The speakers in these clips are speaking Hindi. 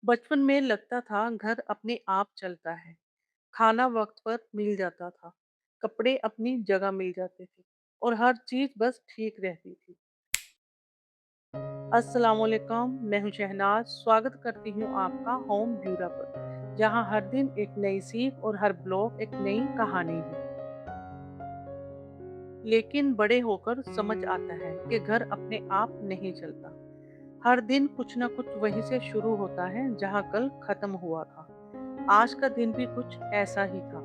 बचपन में लगता था घर अपने आप चलता है। खाना वक्त पर मिल जाता था, कपड़े अपनी जगह मिल जाते थे और हर चीज बस ठीक रहती थी। अस्सलाम वालेकुम, मैं हूं शहनाज। स्वागत करती हूं आपका होम ब्यूरा पर, जहां हर दिन एक नई सीख और हर ब्लॉग एक नई कहानी है। लेकिन बड़े होकर समझ आता है कि घर अपने आप नहीं चलता। हर दिन कुछ ना कुछ वहीं से शुरू होता है जहां कल खत्म हुआ था। आज का दिन भी कुछ ऐसा ही था।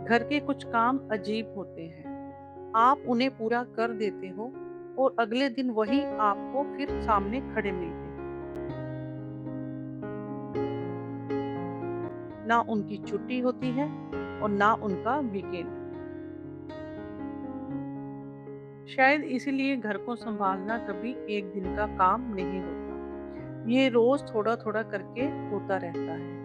घर के कुछ काम अजीब होते हैं। आप उन्हें पूरा कर देते हो और अगले दिन वही आपको फिर सामने खड़े मिलते हैं। ना उनकी छुट्टी होती है और ना उनका वीकेंड। शायद इसीलिए घर को संभालना कभी एक दिन का काम नहीं होता। ये रोज थोड़ा थोड़ा करके होता रहता है।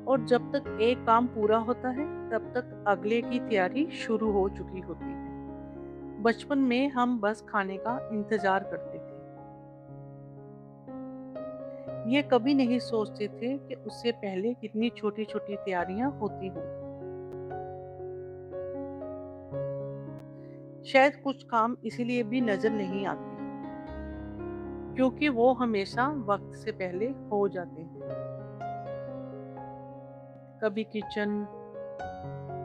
और जब तक एक काम पूरा होता है तब तक अगले की तैयारी शुरू हो चुकी होती है। बचपन में हम बस खाने का इंतजार करते थे। ये कभी नहीं सोचते थे कि उससे पहले कितनी छोटी छोटी तैयारियां होती हों। शायद कुछ काम इसीलिए भी नजर नहीं आते क्योंकि वो हमेशा वक्त से पहले हो जाते हैं। कभी किचन,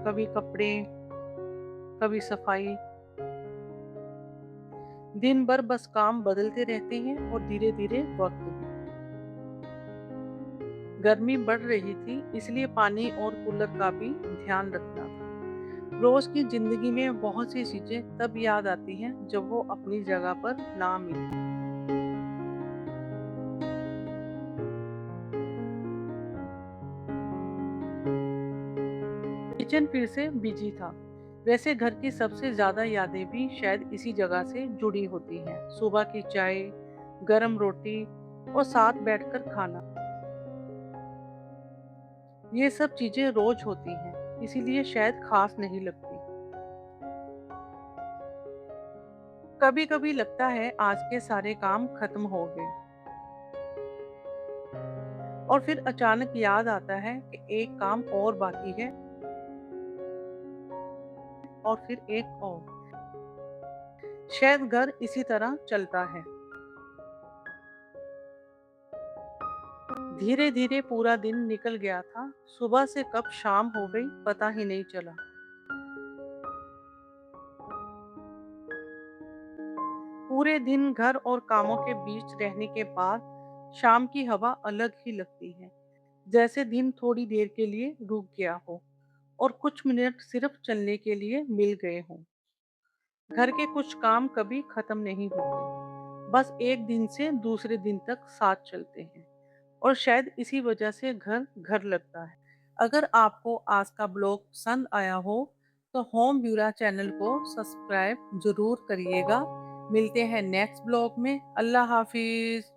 कभी कपड़े, कभी सफाई। दिन भर बस काम बदलते रहते हैं और धीरे धीरे वक्त भी। गर्मी बढ़ रही थी इसलिए पानी और कूलर का भी ध्यान रखना था। रोज की जिंदगी में बहुत सी चीजें तब याद आती हैं जब वो अपनी जगह पर ना मिले। किचन फिर से बिजी था। वैसे घर की सबसे ज्यादा यादें भी शायद इसी जगह से जुड़ी होती हैं। सुबह की चाय, गरम रोटी और साथ बैठकर खाना। ये सब चीजें रोज होती हैं, इसीलिए शायद खास नहीं लगती। कभी कभी लगता है आज के सारे काम खत्म हो गए और फिर अचानक याद आता है कि एक काम और बाकी है और फिर एक और। शायद घर इसी तरह चलता है। धीरे धीरे पूरा दिन निकल गया था। सुबह से कब शाम हो गई पता ही नहीं चला। पूरे दिन घर और कामों के बीच रहने के बाद शाम की हवा अलग ही लगती है। जैसे दिन थोड़ी देर के लिए रुक गया हो और कुछ मिनट सिर्फ चलने के लिए मिल गए हों। घर के कुछ काम कभी खत्म नहीं होते, बस एक दिन से दूसरे दिन तक साथ चलते हैं और शायद इसी वजह से घर घर लगता है। अगर आपको आज का ब्लॉग पसंद आया हो तो होम ब्यूरा चैनल को सब्सक्राइब जरूर करिएगा। मिलते हैं नेक्स्ट ब्लॉग में। अल्लाह हाफिज।